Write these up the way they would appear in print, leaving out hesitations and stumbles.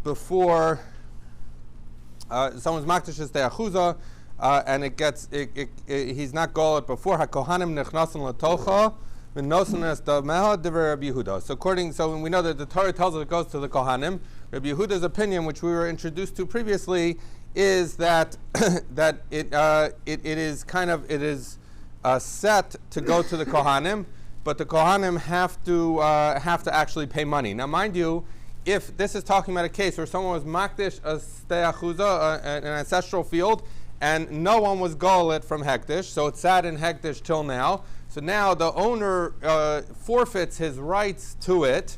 before someone's makdish is de'achuza, and he's not golet before hakohanim nechnasen letocha v'nosen es dameha divrei Rabbi Yehuda. So we know that the Torah tells us it goes to the kohanim. Rabbi Yehuda's opinion, which we were introduced to previously, is that it is set to go to the kohanim, but the kohanim have to actually pay money. Now, mind you, if this is talking about a case where someone was makdish a ste'achuza, an ancestral field, and no one was golet from hektish, so it sat in hektish till now. So now the owner forfeits his rights to it.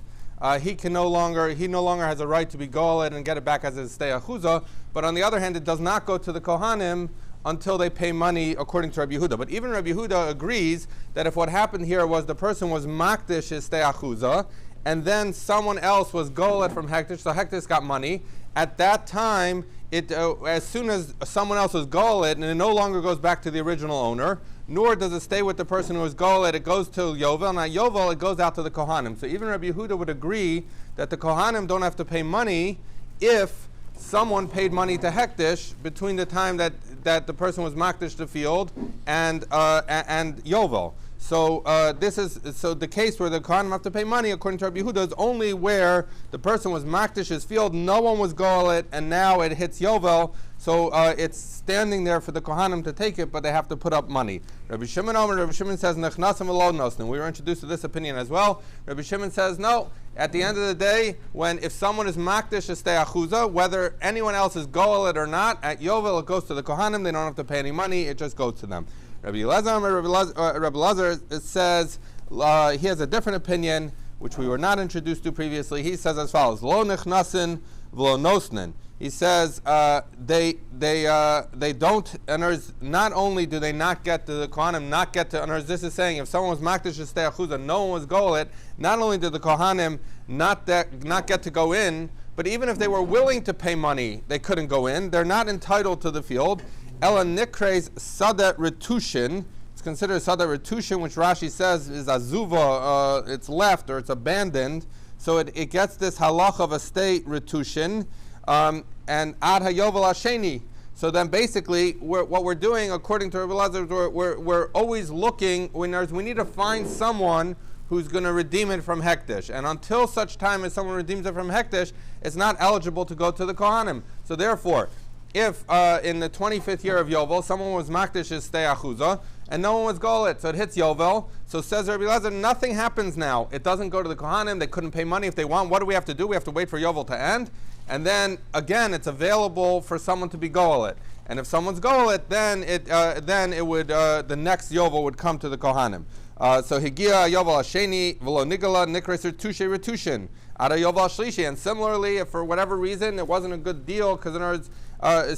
He no longer has a right to be golet and get it back as his ste'achuza. But on the other hand, it does not go to the kohanim until they pay money, according to Rabbi Yehuda. But even Rabbi Yehuda agrees that if what happened here was the person was makdish his ste'achuza, and then someone else was golet from hektish, so hektish got money. At that time, as soon as someone else was golet, and it no longer goes back to the original owner, nor does it stay with the person who was golet, it goes to Yovel. Now Yovel, it goes out to the Kohanim. So even Rabbi Yehuda would agree that the Kohanim don't have to pay money if someone paid money to hektish between the time that the person was makdish the field and Yovel. So the case where the Kohanim have to pay money, according to Rabbi Yehuda, is only where the person was makdish his field, no one was golet, and now it hits Yovel. So it's standing there for the Kohanim to take it, but they have to put up money. Rabbi Shimon says, Nechnasim v'lo nosnim. We were introduced to this opinion as well. Rabbi Shimon says, no. At the end of the day, if someone is makdish a ste'achuza, whether anyone else is golet or not, at Yovel it goes to the Kohanim. They don't have to pay any money. It just goes to them. Rabbi Lazar says he has a different opinion, which we were not introduced to previously. He says as follows: Lo nechnasin v'lo nosnin. He says they don't. Not only do they not get to the Kohanim, not get to. This is saying if someone was makdish ste'achuza, no one was golet. Not only did the Kohanim not get to go in, but even if they were willing to pay money, they couldn't go in. They're not entitled to the field. Ela nikres sadat retushin. It's considered sadat retushin, which Rashi says is azuva. It's left or it's abandoned. So it gets this halach of a state retushin, and ad hayovel hasheni. So then basically, what we're doing, according to Rabbi Lazar, we're always looking. We need to find someone who's going to redeem it from hektish. And until such time as someone redeems it from hektish, it's not eligible to go to the kohanim. So therefore, if in the 25th year of Yovel, someone was makdish his ste'achuza, and no one was golet, so it hits Yovel. So says Rabbi Lazar, nothing happens now. It doesn't go to the kohanim. They couldn't pay money if they want. What do we have to do? We have to wait for Yovel to end. And then, again, it's available for someone to be golet. And if someone's golet, then it would the next Yovel would come to the kohanim. So Higia Yovel Hasheni V'lo Nigala Nikreser Tushe Retushin Ada Yovel Shlishi. And similarly, if for whatever reason it wasn't a good deal, because in other words,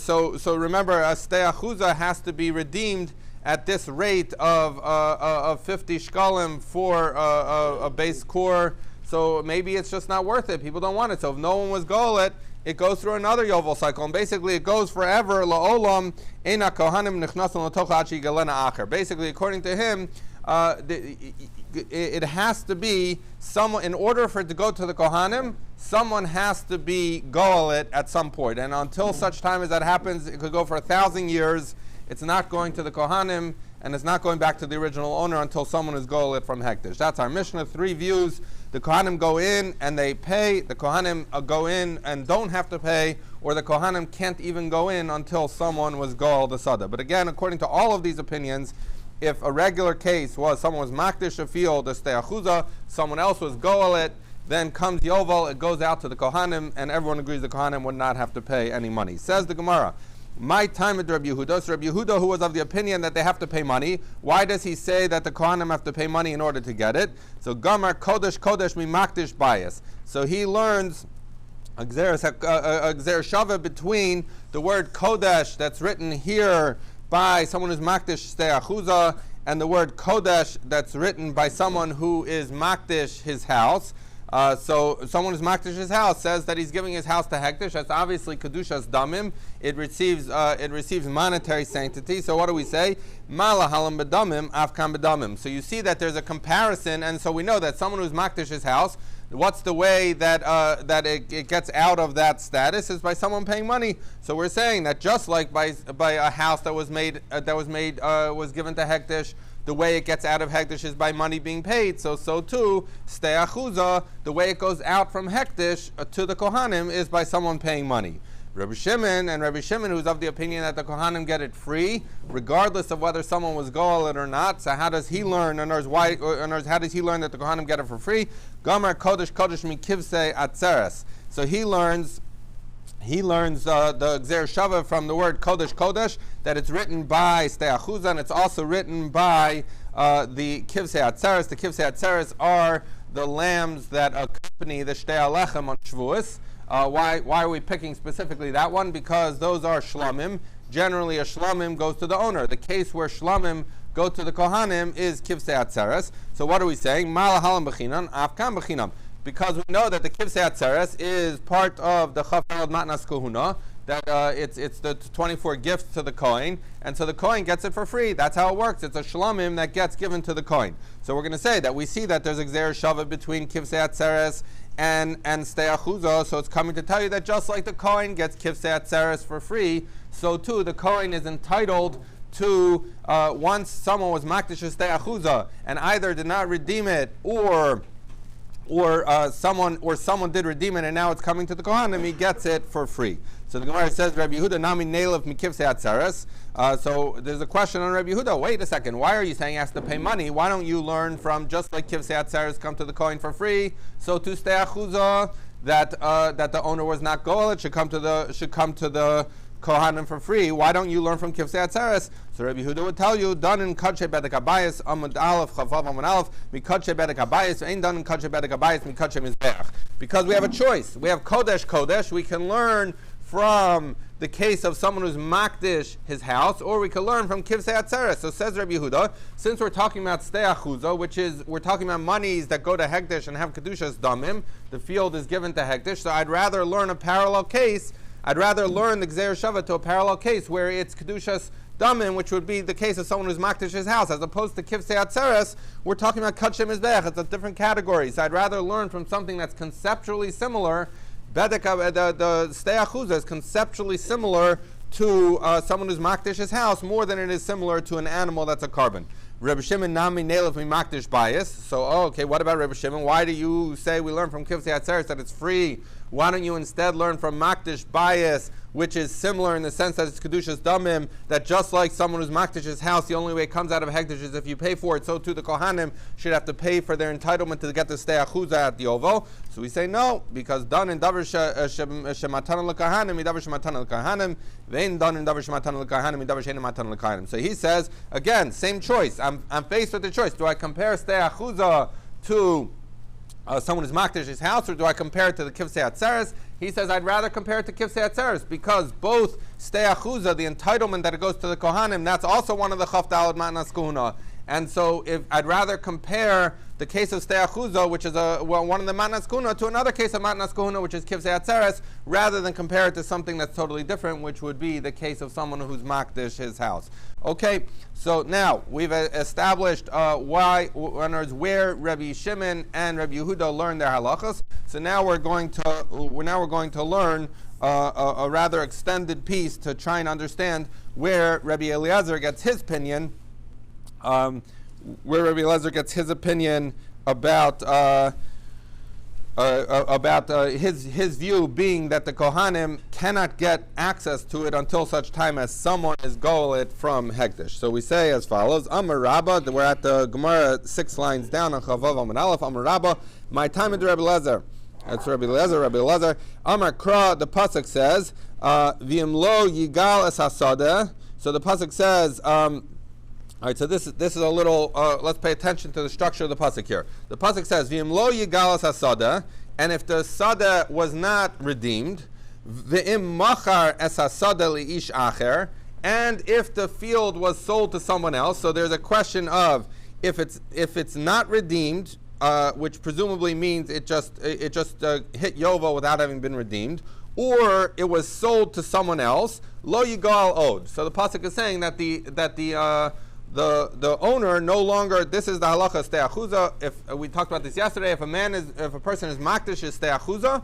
so remember, a ste'achuza has to be redeemed at this rate of 50 shkalim for a base core. So maybe it's just not worth it. People don't want it. So if no one was golet, it goes through another Yovel cycle, and basically it goes forever. La'olam ena kohanim nichnasim l'tocha ad sheyigalena acher. Basically, according to him, it has to be someone, in order for it to go to the kohanim, someone has to be golet at some point. And until such time as that happens, it could go for 1,000 years. It's not going to the kohanim, and it's not going back to the original owner until someone is golet from hektish. That's our Mishnah. 3 views. The kohanim go in and they pay. The kohanim go in and don't have to pay, or the kohanim can't even go in until someone was goel the sada. But again, according to all of these opinions, if a regular case was someone was makdish a field, a ste'achuza, someone else was goelet, then comes Yovel, it goes out to the kohanim, and everyone agrees the kohanim would not have to pay any money. Says the Gemara, my time at Rabbi Yehuda. So Rabbi Yehuda, who was of the opinion that they have to pay money, why does he say that the kohanim have to pay money in order to get it? So Gamar kodesh mi makdish bias. So he learns a gzer shava between the word kodesh that's written here by someone who's makdish ste'achuza, and the word kodesh that's written by someone who is makdish his house. So someone who's makdish his house says that he's giving his house to hekdesh. That's obviously kedushas damim. It receives monetary sanctity. So what do we say? Mala halam bedamim, afkan bedamim. So you see that there's a comparison, and so we know that someone who's makdish his house, what's the way that it gets out of that status is by someone paying money. So we're saying that just like by a house that was given to hekdesh, the way it gets out of hekdesh is by money being paid. So too, stei achuza, the way it goes out from hekdesh to the kohanim is by someone paying money. Rabbi Shimon, who's of the opinion that the kohanim get it free, regardless of whether someone was goel or not. So how does he learn? How does he learn that the kohanim get it for free? Gomer kodesh mikivsei atzeres. So he learns the Gzer Shava from the word Kodesh, that it's written by Stei Achuza, and it's also written by the Kivsei Atzeres. The Kivsei Atzeres are the lambs that accompany the Shtei Alechem on Shavuos. Why are we picking specifically that one? Because those are shlamim. Generally, a shlamim goes to the owner. The case where shlamim go to the kohanim is Kivsei Atzeres. So what are we saying? Malahalam b'chinan, afkan b'chinam. Because we know that the Kivsei Atzeres is part of the Chafel Matnas Kohuna, that it's the 24 gifts to the Kohen, and so the Kohen gets it for free. That's how it works. It's a shlamim that gets given to the Kohen. So we're going to say that we see that there's a Gzer Shava between Kivsei Atzeres and Stei Achuza, so it's coming to tell you that just like the Kohen gets Kivsei Atzeres for free, so too the Kohen is entitled to, once someone was Makdish Stei Achuza and either did not redeem it or someone did redeem it and now it's coming to the Kohanim, he gets it for free. So the Gemara says, Rabbi Yehuda nami nelev mikivsei atzeres. So there's a question on Rabbi Yehuda. Wait a second, why are you saying he has to pay money? Why don't you learn from just like kivsei atzeres come to the Kohen for free? So to stei achuza, that the owner was not goel, it should come to the Kohanim for free. Why don't you learn from Kivsei Atzeres? So Rabbi Yehuda would tell you, done in Kadshe Bedek Abayis, Amud Aleph, Chavav Amud Aleph, Mikadshe Bedek Abayis, ain't done in Kadshe Bedek Abayis, Mikadshe Mizbeach. Because we have a choice. We have Kodesh. We can learn from the case of someone who's makdish his house, or we can learn from Kivsei Atzeres. So says Rabbi Yehuda, since we're talking about Stei Achuza, which is, we're talking about monies that go to Hekdesh and have Kedushas Damim, the field is given to Hekdesh, so I'd rather learn a parallel case. I'd rather learn the Gzer Shava to a parallel case where it's Kedushas Damim, which would be the case of someone who's makdish his house, as opposed to Kivsei Atzeres, we're talking about Kadshe Mizbech. It's a different category. So I'd rather learn from something that's conceptually similar. The Stei Achuza is conceptually similar to someone who's makdish his house more than it is similar to an animal that's a carbon. Rabbi Shimon nami nelev makdish bias. So, okay, what about Rabbi Shimon? Why do you say we learn from Kivsei Atzeres that it's free? Why don't you instead learn from makdish bias, which is similar in the sense that it's kedushas damim, that just like someone who's makdish his house, the only way it comes out of hekdesh is if you pay for it, so too the kohanim should have to pay for their entitlement to get the stei achuza at the ovo. So we say no, because done in davar shematan l'kohanim, davar shematan l'kohanim, vein done in davar shematan l'kohanim, davar she'ein matan l'kohanim. So he says, again, same choice. I'm faced with the choice. Do I compare stei achuza to someone who's makdish his house, or do I compare it to the Kivsei Atzeres? He says, I'd rather compare it to Kivsei Atzeres, because both Stei Achuza, the entitlement that it goes to the Kohanim, that's also one of the Chaf Dalad Matnas Kohuna. And so if I'd rather compare the case of Stei Achuza, which is one of the Matnas Kohuna, to another case of Matnas Kohuna, which is Kivsei Atzeres, rather than compare it to something that's totally different, which would be the case of someone who's makdish his house. Okay, so now we've established where Rabbi Shimon and Rabbi Yehuda learned their halachas. So now we're going to learn a rather extended piece to try and understand where Rabbi Eliezer gets his opinion. Where Rabbi Eliezer gets his opinion about his view being that the Kohanim cannot get access to it until such time as someone is goel from Hekdesh. So we say as follows: Amar Rabba, we're at the Gemara 6 lines down on Chavav Amud Aleph. Amar Rabba, my time with Rabbi Eliezer. That's Rabbi Eliezer. Amar Kra, the pasuk says, V'imlo yigal es hasadeh. So the pasuk says, all right, so this is a little, let's pay attention to the structure of the pasuk here. The pasuk says, V'im lo yigalas hasada, and if the sada was not redeemed, V'im machar es hasada li'ish acher, and if the field was sold to someone else, so there's a question of, if it's not redeemed, which presumably means it just hit Yovel without having been redeemed, or it was sold to someone else. Lo yigal od. So the pasuk is saying that the owner no longer. This is the halacha ste'achuza. If we talked about this yesterday, if a person is makdish is ste'achuza,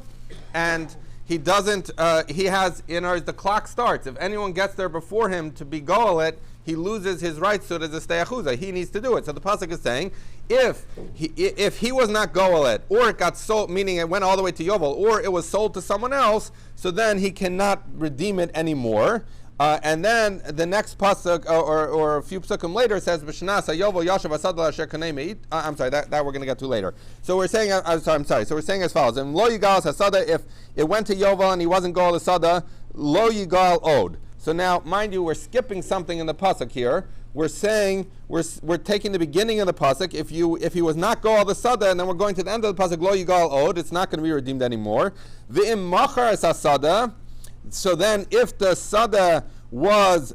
and he doesn't, he has, the clock starts. If anyone gets there before him to be goalet, he loses his rights to it as a ste'achuza. He needs to do it. So the pasuk is saying, if he was not goalet, or it got sold, meaning it went all the way to Yovel, or it was sold to someone else, so then he cannot redeem it anymore. And then the next pasuk, or a few pasukim later, says, "B'shnasa Yovel Yashav Asad Asher Kanei Me'it." I'm sorry, that we're going to get to later. So we're saying, I'm sorry. So we're saying as follows: "And lo yigal hasada, if it went to Yovel and he wasn't goal hasada, lo yigal od." So now, mind you, we're skipping something in the pasuk here. We're saying we're taking the beginning of the pasuk. If he was not goal hasada, and then we're going to the end of the pasuk, lo yigal od, it's not going to be redeemed anymore. V'im machar es hasada. So then, if the sada was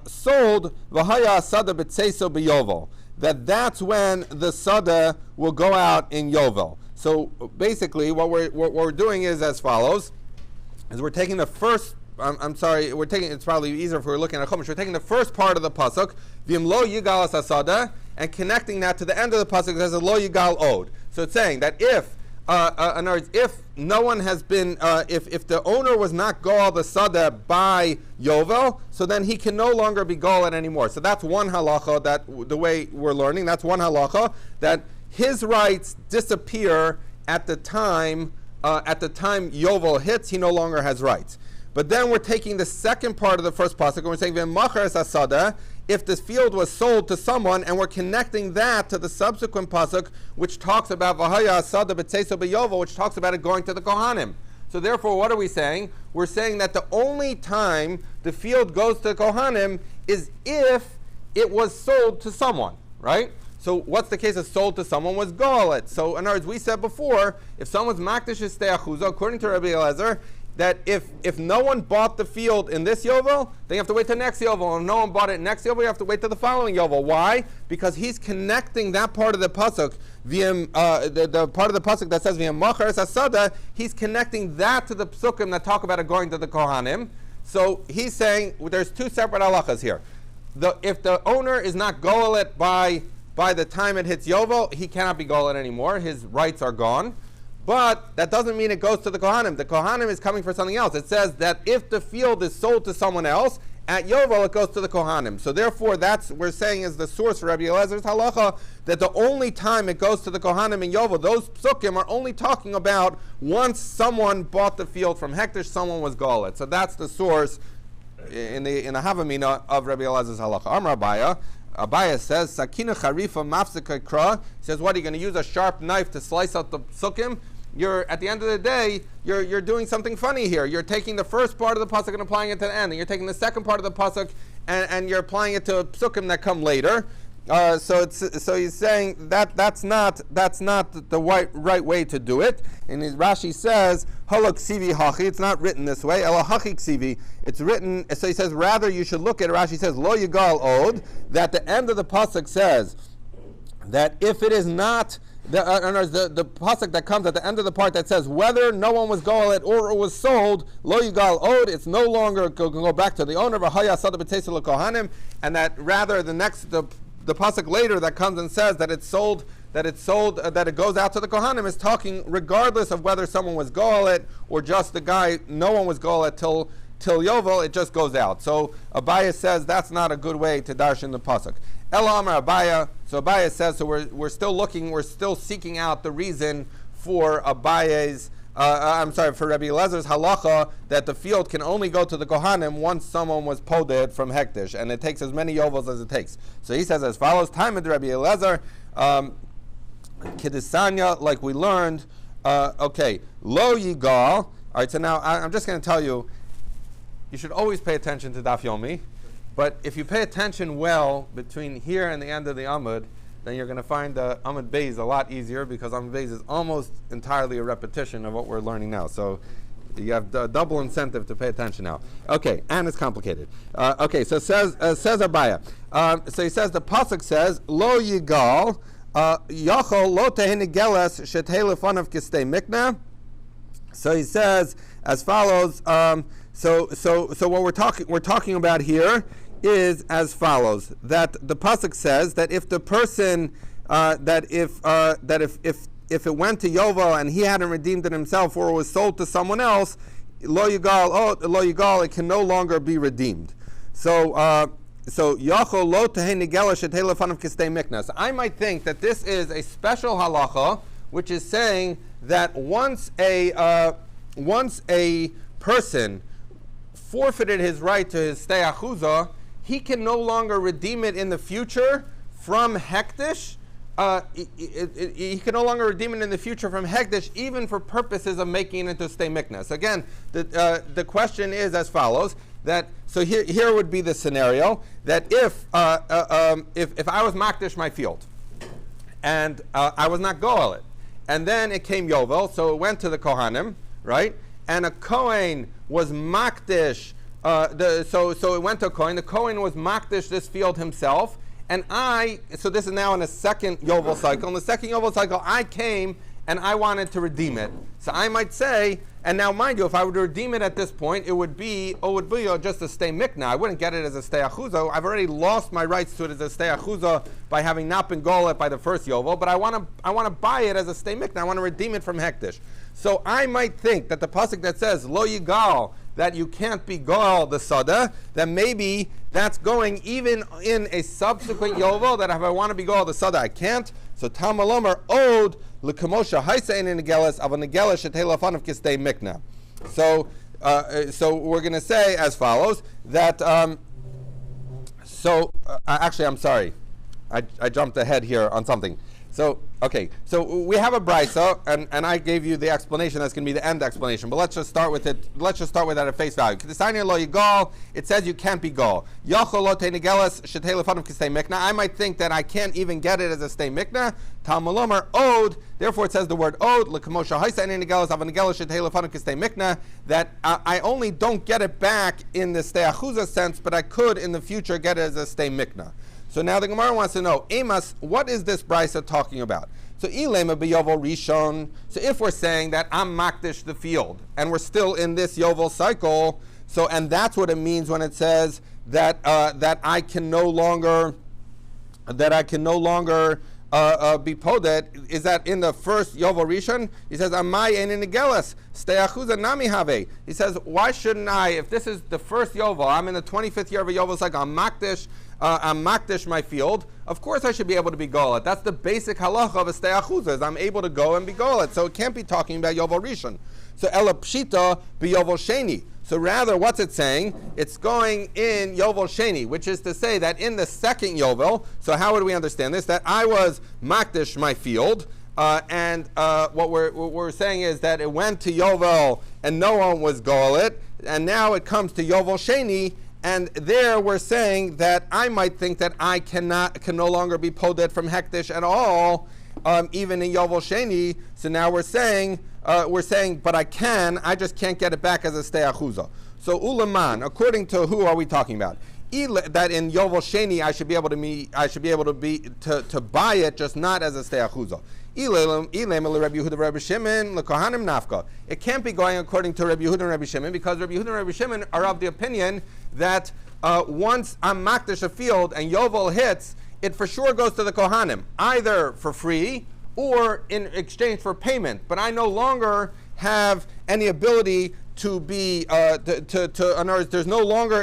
sold, v'haya sada b'tzeiso b'yovel, that's when the sada will go out in Yovel. So basically, what we're doing is as follows: is we're taking the first. It's probably easier if we're looking at Chumash. We're taking the first part of the pasuk, v'im lo yigal asada, and connecting that to the end of the pasuk that says lo yigal od. So it's saying that if in other words, if no one has been, if the owner was not goal the sada by Yovel, so then he can no longer be goal anymore. So that's one halacha, that the way we're learning, that's one halacha, that his rights disappear at the time Yovel hits, he no longer has rights. But then we're taking the second part of the first pasuk and we're saying v'machar es hasada, if this field was sold to someone, and we're connecting that to the subsequent pasuk, which talks about v'haya hasada b'tzeiso b'yovel, which talks about it going to the kohanim. So therefore, what are we saying? We're saying that the only time the field goes to the kohanim is if it was sold to someone, right? So what's the case of sold to someone was goalet? So in other words, we said before, if someone's makdish is ste'achuza, according to Rabbi Eliezer, that if no one bought the field in this Yovel, then you have to wait till next Yovel. And if no one bought it next Yovel, you have to wait till the following Yovel. Why? Because he's connecting that part of the pasuk, the part of the pasuk that says v'yem machar es hasada, he's connecting that to the psukim that talk about it going to the kohanim. So he's saying there's two separate halachas here. If the owner is not goalet by the time it hits Yovel, he cannot be goalet anymore. His rights are gone. But that doesn't mean it goes to the kohanim. The kohanim is coming for something else. It says that if the field is sold to someone else, at Yovel it goes to the kohanim. So therefore, that's we're saying is the source for Rabbi Eliezer's halacha, that the only time it goes to the kohanim in Yovel, those psukim are only talking about once someone bought the field from Hektish, someone was golet. So that's the source in the Havamina of Rabbi Eliezer's halacha. Amar Abaya. Abaya says, Sakina charifa mafsika kra. Says, what, are you going to use a sharp knife to slice out the psukim? At the end of the day, you're doing something funny here. You're taking the first part of the pasuk and applying it to the end, and you're taking the second part of the pasuk and you're applying it to psukim that come later. So he's saying that's not the right way to do it. And Rashi says halo ksivi hachi. It's not written this way. Ela hachi ksivi. It's written. So he says rather you should look at it. Rashi says lo yigal od. That the end of the pasuk says that if it is not the pasuk that comes at the end of the part that says whether no one was goalet or it was sold, lo yigal od, it's no longer can go back to the owner. And that rather the pasuk later that comes and says that it goes out to the kohanim is talking regardless of whether someone was goalet or just the guy. No one was goalet till Yovel. It just goes out. So Abaya says that's not a good way to darshan the pasuk. Ela Amar Abaya. So Abaya says, so we're still seeking out the reason for Abaya's, for Rabbi Elezer's halacha that the field can only go to the kohanim once someone was poded from hektish, and it takes as many yovels as it takes. So he says as follows: Time of Rabbi Elezer, Kedisanya, like we learned. Okay, lo yigal. All right, so now I'm just going to tell you, you should always pay attention to Daf Yomi. But if you pay attention well between here and the end of the Amud, then you're going to find the Amud Beis a lot easier, because Amud Beis is almost entirely a repetition of what we're learning now. So you have a double incentive to pay attention now. Okay, and it's complicated. So says Abaya. So he says the pasuk says lo yigal Yachol lo tehei negeles shetei lefanav kistei mikna. So he says as follows. So what we're talking about here is as follows: that the pasuk says that if the person if it went to Yovel and he hadn't redeemed it himself, or it was sold to someone else, lo yigal, it can no longer be redeemed. So yachol lo tehei negela shetei lefanav kistei mikna. So I might think that this is a special halacha, which is saying that once a person forfeited his right to his stei achuzah, he can no longer redeem it in the future from hektish. He can no longer redeem it in the future from hektish, even for purposes of making it into stei mikna. So again, the question is as follows: that so here would be the scenario that if I was makdish my field and I was not goel it, and then it came Yovel, so it went to the Kohanim, right? And a Kohen was makdish. So it went to a Kohen. The Kohen was makdish this field himself, and so this is now in the second Yovel cycle. In the second Yovel cycle, I came and I wanted to redeem it. So I might say, and now mind you, if I were to redeem it at this point, it would be just a stei mikna. I wouldn't get it as a stei achuzah. I've already lost my rights to it as a stei achuzah by having not been golet by the first Yovel, but I want to buy it as a stei mikna. I want to redeem it from hektish. So I might think that the pasuk that says lo yigal, that you can't be goel the sada, that maybe that's going even in a subsequent Yovel, that if I want to be goel the sada, I can't. So Talmud Lomer owed l'kamosha haisa in negeles of a negeles shetei lefanav kistei mikna. So we're going to say as follows that. Actually, I'm sorry, I jumped ahead here on something. So we have a brisa, and I gave you the explanation. That's going to be the end explanation. But let's just start with it. Let's just start with that at face value. It says you can't be gol. I might think that I can't even get it as a stei mikna. Talmud Lomer owed. Therefore, it says the word owed. That I only don't get it back in the stei achuzah sense, but I could in the future get it as a stei mikna. So now the Gemara wants to know, Amos, what is this brisa talking about? So ilema b'yovel rishon. So if we're saying that I'm makdish the field, and we're still in this yovel cycle, and that's what it means when it says that I can no longer be podet, is that in the first Yovel Rishon, he says, Amai ein negeles, stei achuzah nami have. He says, why shouldn't I, if this is the first Yovel, I'm in the 25th year of a Yovel cycle, I'm makdish my field, of course I should be able to be golet. That's the basic halacha of a stei achuzah, is I'm able to go and be golet. So it can't be talking about Yovel Rishon. So ela pshita b'Yovel Sheni. So rather, what's it saying? It's going in Yovel Sheni, which is to say that in the second Yovel, so how would we understand this? That I was makdish my field, and what we're saying is that it went to Yovel and no one was golet, and now it comes to Yovel Sheni, and there we're saying that I might think that I can no longer be podet from hektish at all, even in Yovel Sheni. So now we're saying, but I just can't get it back as a stei achuzah. So ulaman, according to who are we talking about? That in Yovel Sheni I should be able to buy it, just not as a stei achuzah. It can't be going according to Rabbi Yehuda and Rabbi Shimon, because Rabbi Yehuda and Rabbi Shimon are of the opinion that once I'm makdish a field and Yovel hits, it for sure goes to the Kohanim, either for free or in exchange for payment. But I no longer have any ability to be in other words, it no longer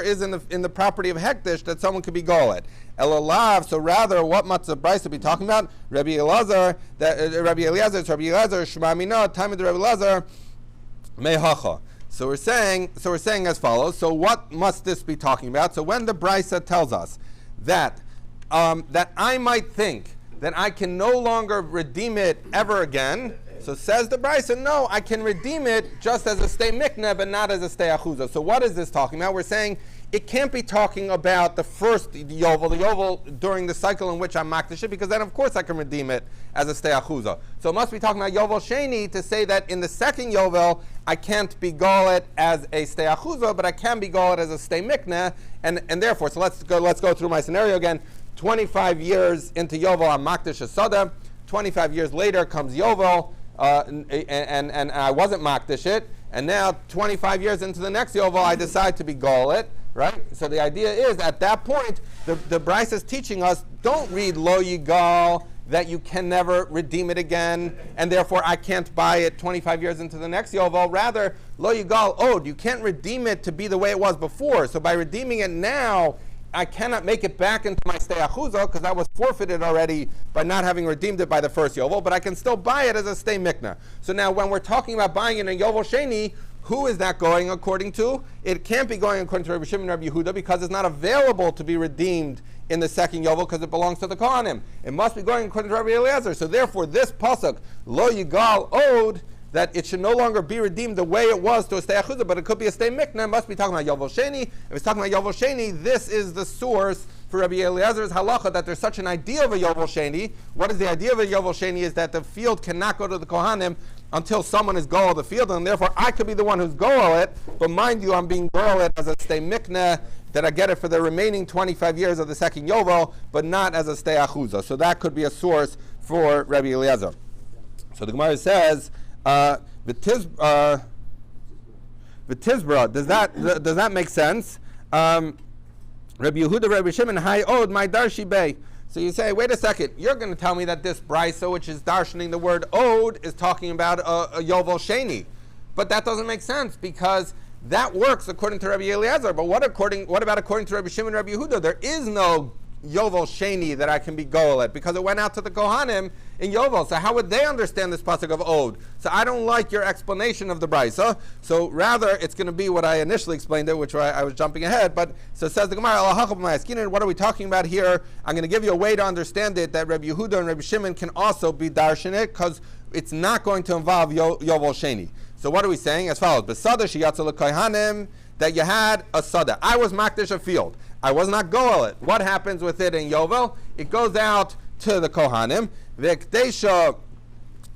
is in the property of hektish that someone could be golet. Elalav. So rather, what matzah brisa be talking about? Rabbi Elazar, Shema Mina, time of the Rabbi Elazar, mehacha. So we're saying as follows. So what must this be talking about? So when the brisa tells us that I might think that I can no longer redeem it ever again, so says the brisa, no, I can redeem it just as a stei mikna, but not as a stei achuzah. So what is this talking about? We're saying it can't be talking about the first Yovel, the Yovel during the cycle in which I'm makdish it, because then of course I can redeem it as a stei achuzah. So it must be talking about Yovel Sheni to say that in the second Yovel I can't be golet as a stei achuzah, but I can be golet as a stei mikna, and therefore. So let's go through my scenario again. 25 years into Yovel, I'm Makdish a Sada. 25 years later comes Yovel, and I wasn't Makdish it. And now, 25 years into the next Yovel, I decide to be Golet, right? So the idea is, at that point, the Bryce is teaching us, don't read Lo Yigal, that you can never redeem it again, and therefore I can't buy it 25 years into the next Yovel. Rather, Lo Yigal Od, you can't redeem it to be the way it was before. So by redeeming it now, I cannot make it back into my stay achuza because that was forfeited already by not having redeemed it by the first Yovel, but I can still buy it as a stay mikna. So now when we're talking about buying it in Yovel Sheni, who is that going according to? It can't be going according to Rabbi Shimon and Rabbi Yehuda because it's not available to be redeemed in the second Yovel because it belongs to the Kohanim. It must be going according to Rabbi Eliezer. So therefore this pasuk, Lo Yigal Od, that it should no longer be redeemed the way it was to a stay achuzah, but it could be a stay mikna. It must be talking about Yovel Sheni. If it's talking about Yovel Sheni, this is the source for Rabbi Eliezer's halacha that there's such an idea of a Yovel Sheni. What is the idea of a Yovel Sheni? Is that the field cannot go to the Kohanim until someone is goal of the field, and therefore I could be the one who's goal it, but mind you, I'm being goal it as a stay mikna, that I get it for the remaining 25 years of the second Yovel, but not as a stay achuzah. So that could be a source for Rabbi Eliezer. So the Gemara says, V'tizbra, does that make sense? Rabbi Yehuda, Rabbi Shimon, Hai Od, my Darshi Bey. So you say, wait a second, you're going to tell me that this brisa, which is darshaning the word Od, is talking about a Yovel Sheni. But that doesn't make sense because that works according to Rabbi Eliezer. But what about according to Rabbi Shimon and Rabbi Yehuda? There is no Yovel Sheni that I can be goal at because it went out to the Kohanim in Yovel. So how would they understand this pasuk of Od? So I don't like your explanation of the brisa. So rather, it's going to be what I initially explained it, which I was jumping ahead. But so says the Gemara, what are we talking about here? I'm going to give you a way to understand it that Rabbi Yehuda and Rabbi Shimon can also be darshan it because it's not going to involve Yovel Sheni. So what are we saying? As follows: Besada sheyatzel lekohanim, that you had a sada. I was makdish a field. I was not goel it. What happens with it in Yovel? It goes out to the Kohanim. V'kdesha,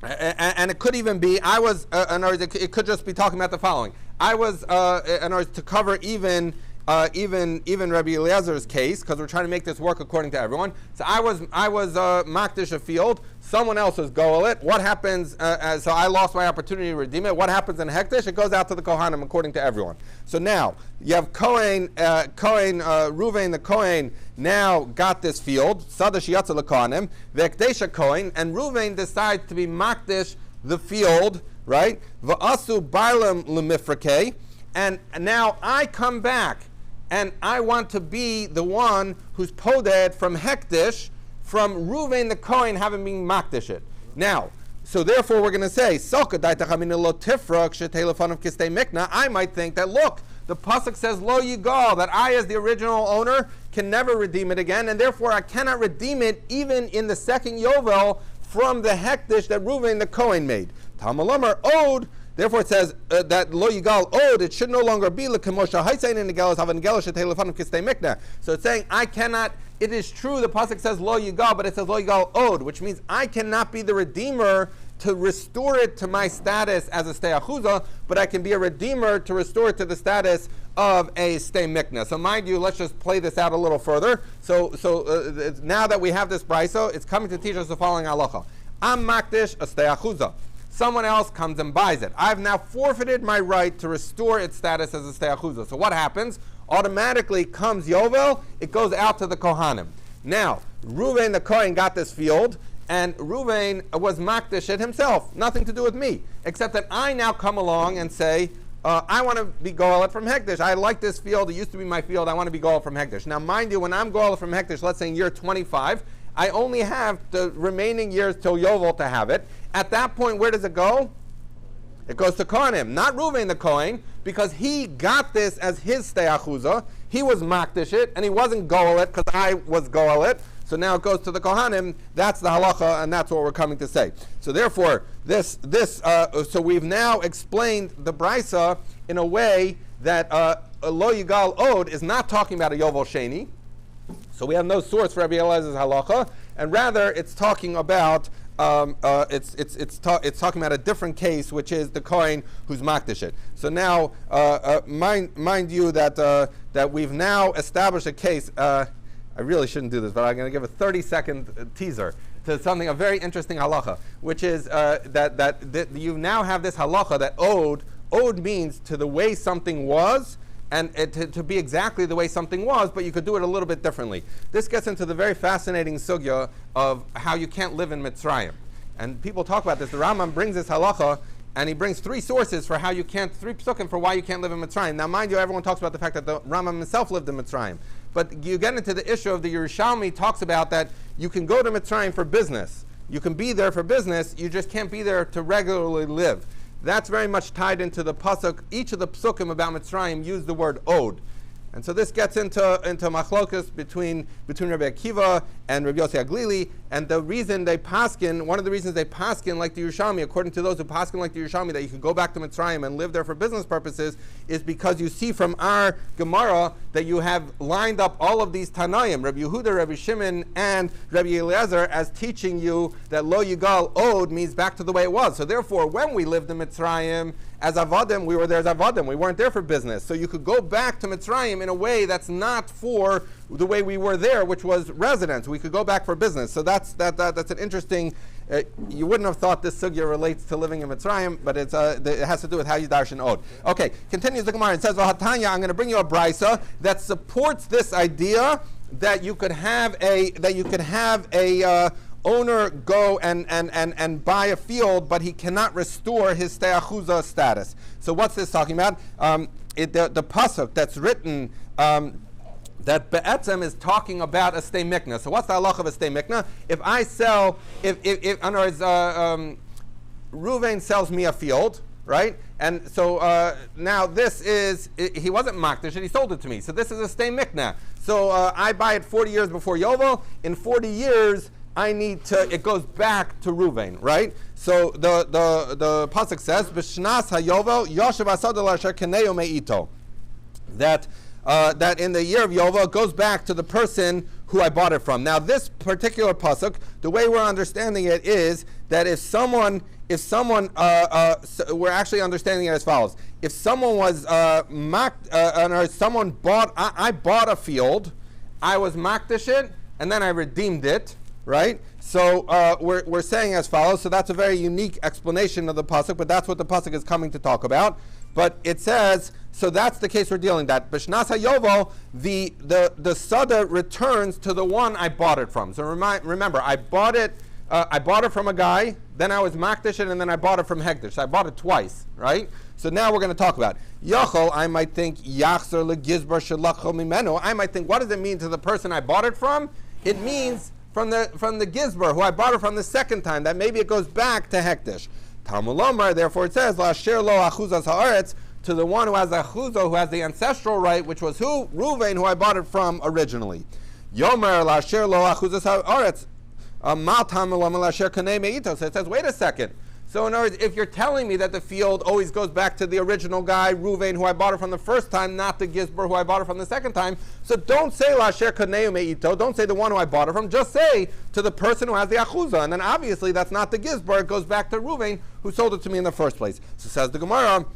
and it could even be, I was, in other words, it could just be talking about the following. I was, in other words, to cover even Rabbi Eliezer's case, because we're trying to make this work according to everyone. So I was makdish a field. Someone else was goel it. What happens? So I lost my opportunity to redeem it. What happens in hektish? It goes out to the Kohanim according to everyone. So now you have Ruvain the Kohen now got this field. Sada sheyatzel lekohanim v'ekdesha Kohen, and Ruvain decides to be makdish the field, right? V'asu bailam lemifrakei, and now I come back. And I want to be the one who's poded from hektish, from Ruvain the Kohen having been makdish it. Now, so therefore we're going to say, I might think that, look, the pasuk says lo yigal, that I as the original owner can never redeem it again, and therefore I cannot redeem it even in the second Yovel from the hektish that Ruvain the Kohen made. Talmud Od. Therefore, it says that lo yigal od, it should no longer be l'kemosha haisayin in the gelos havan gelos shetelefanum kistei mikna. So it's saying I cannot. It is true the pasuk says lo yigal, but it says lo yigal od, which means I cannot be the redeemer to restore it to my status as a stay achuza, but I can be a redeemer to restore it to the status of a stay mikna. So mind you, let's just play this out a little further. So now that we have this brisa, it's coming to teach us the following halacha: I'm makdish a stay achuza. Someone else comes and buys it. I've now forfeited my right to restore its status as a stay achuza. So what happens? Automatically comes Yovel, it goes out to the Kohanim. Now, Ruvain the Kohen got this field, and Ruvain was makdish it himself. Nothing to do with me, except that I now come along and say, I want to be goalet from hektish. I like this field. It used to be my field. I want to be goalet from hektish. Now, mind you, when I'm goalet from hektish, let's say in year 25, I only have the remaining years till Yovel to have it. At that point, where does it go? It goes to Kohanim, not Ruvain the Kohen, because he got this as his stay achuza. He was makdish it, and he wasn't goel it because I was goel it. So now it goes to the Kohanim. That's the halacha, and that's what we're coming to say. So therefore, so we've now explained the brisa in a way that lo yigal od is not talking about a Yovel Sheni. So we have no source for Rabbi Eliezer's halacha, and rather it's talking about it's talking about a different case, which is the Kohen who's makdish it. So now, mind you that we've now established a case. I really shouldn't do this, but I'm going to give a 30-second teaser to something, a very interesting halacha, which is that you now have this halacha that owed means to the way something was, and to be exactly the way something was, but you could do it a little bit differently. This gets into the very fascinating sugya of how you can't live in Mitzrayim. And people talk about this. The Rambam brings this halacha, and he brings three sources for how you can't, three psukim for why you can't live in Mitzrayim. Now, mind you, everyone talks about the fact that the Rambam himself lived in Mitzrayim. But you get into the issue of the Yerushalmi talks about that you can go to Mitzrayim for business. You can be there for business, you just can't be there to regularly live. That's very much tied into the pasuk. Each of the psukim about Mitzrayim use the word od. And so this gets into machlokas between Rabbi Akiva and Rabbi Yossi Aglili, and the reason they paskin, one of the reasons they paskin like the Yerushalmi, according to those who paskin like the Yerushalmi, that you can go back to Mitzrayim and live there for business purposes, is because you see from our Gemara that you have lined up all of these Tanaim, Rabbi Yehuda, Rabbi Shimon, and Rabbi Eliezer, as teaching you that lo yigal od means back to the way it was. So therefore, when we lived in Mitzrayim, as Avadim, we were there as Avadim. We weren't there for business. So you could go back to Mitzrayim in a way that's not for the way we were there, which was residence. We could go back for business. So that's an interesting. You wouldn't have thought this sugya relates to living in Mitzrayim, but it has to do with how you darshan od. Okay, continues the Gemara and says, "V'hatanya, I'm going to bring you a brisa that supports this idea that you could have a owner go and buy a field, but he cannot restore his ste'achuza status." So what's this talking about? The pasuk that's written that be'etzem is talking about a stei mikna. So what's the halach of a stei mikna? If I sell, if in other words, Ruvain sells me a field, right? And so now this is, he wasn't makdish, and he sold it to me. So this is a stei mikna. So I buy it 40 years before Yovel. In 40 years, I need to, it goes back to Ruvain, right? So the pasuk says, "B'shnas hayovel yoshev asad l'asher keneo me'ito," that in the year of Yovel it goes back to the person who I bought it from. Now this particular pasuk, the way we're understanding it is that if someone, we're actually understanding it as follows: if someone was someone bought, I bought a field, I was makdish it, and then I redeemed it. Right? So we're saying as follows. So that's a very unique explanation of the pasuk, but that's what the pasuk is coming to talk about. But it says, so that's the case we're dealing that. B'shnas hayovel, the sada returns to the one I bought it from. So remember, I bought it from a guy, then I was makdish it, and then I bought it from hekdesh. So I bought it twice, right? So now we're going to talk about Yachol. I might think yachzer legizbar shelachol mimenu. I might think, what does it mean to the person I bought it from? It means from the Gizbar, who I bought it from the second time, that maybe it goes back to Hekdesh. Talmud Lomar, therefore it says, La'asher lo achuzas ha'aretz, to the one who has achuzo, who has the ancestral right, which was who? Ruvain, who I bought it from originally. Yomer la'asher lo achuzas ha'aretz, ma Talmud Lomar la'asher kanei me'ito. So it says, wait a second. So in other words, if you're telling me that the field always goes back to the original guy, Ruvain, who I bought it from the first time, not the Gizbar, who I bought it from the second time, so don't say Lasher Kaneu Me'ito, don't say the one who I bought it from, just say to the person who has the Achuza. And then obviously that's not the Gizbar, it goes back to Ruvain, who sold it to me in the first place. So says the Gemara,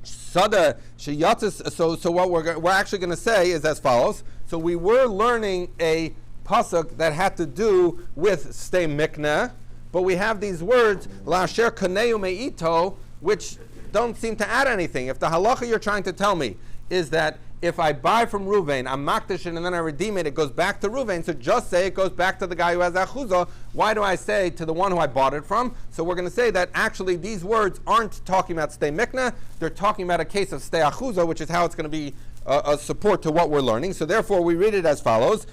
Sada Sheyatzis. So what we're actually going to say is as follows. So we were learning a pasuk that had to do with stei mikna, but we have these words, La'asher kaneu me'ito, which don't seem to add anything. If the halacha you're trying to tell me is that if I buy from Ruvain, I'm makdish it, and then I redeem it, it goes back to Ruvain, so just say it goes back to the guy who has achuzah. Why do I say to the one who I bought it from? So we're going to say that actually these words aren't talking about stei mikna, they're talking about a case of stei achuzah, which is how it's going to be a support to what we're learning. So therefore we read it as follows.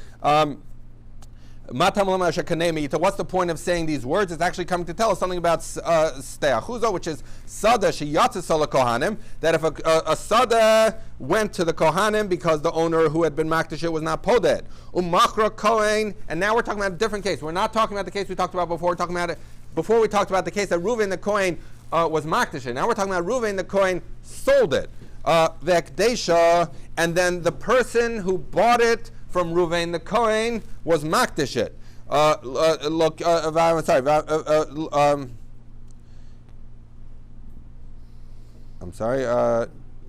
What's the point of saying these words? It's actually coming to tell us something about stei achuza, which is sada sheyatzis kohanim. That if a sada went to the kohanim because the owner who had been makdish was not poded, umachra kohen. And now we're talking about a different case. We're not talking about the case we talked about before. We're talking about it before. We talked about the case that Ruvain the kohen was makdish. Now we're talking about Ruvain the kohen sold it, vekdesha, and then the person who bought it from Ruvain the Kohen was makdish it.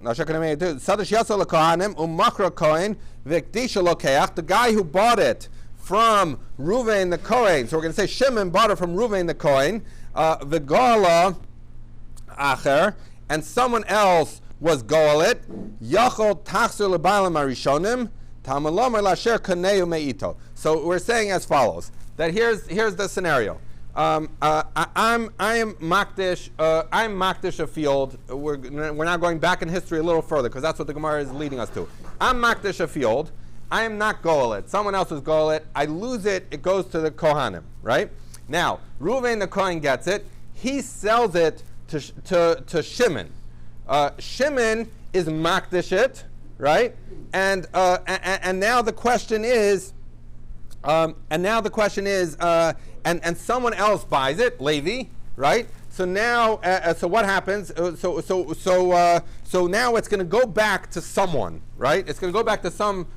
The guy who bought it from Ruvain the Kohen. So we're going to say Shimon bought it from Ruvain the Kohen. V'gola acher, and someone else was goalit. Yachol tachzir lebalam arishonim tamalom lasher kaneu meito. So we're saying as follows: that here's the scenario. I'm makdish. I'm makdish a field. We're now going back in history a little further because that's what the Gemara is leading us to. I'm makdish a field. I am not goalit. Someone else is goalit. I lose it. It goes to the Kohanim. Right now, Ruvain the Kohen gets it. He sells it to Shimon. Shimon is makdish it, right? And now the question is, and someone else buys it, Levi, right? So now, so what happens? So now it's going to go back to someone, right? It's going to go back to some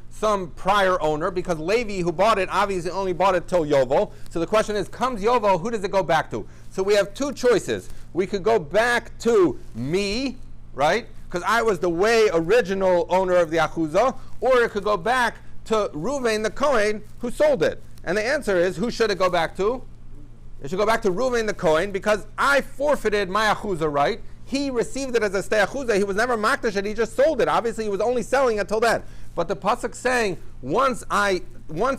prior owner because Levi, who bought it, obviously only bought it till Yovel. So the question is, comes Yovel, who does it go back to? So we have two choices. We could go back to me, right? Because I was the way original owner of the Achuzah, or it could go back to Ruvain the Kohen who sold it. And the answer is, who should it go back to? It should go back to Ruvain the Kohen because I forfeited my Achuzah right. He received it as a stay Achuzah. He was never makdish it. He just sold it. Obviously, he was only selling it till then. But the pasuk saying once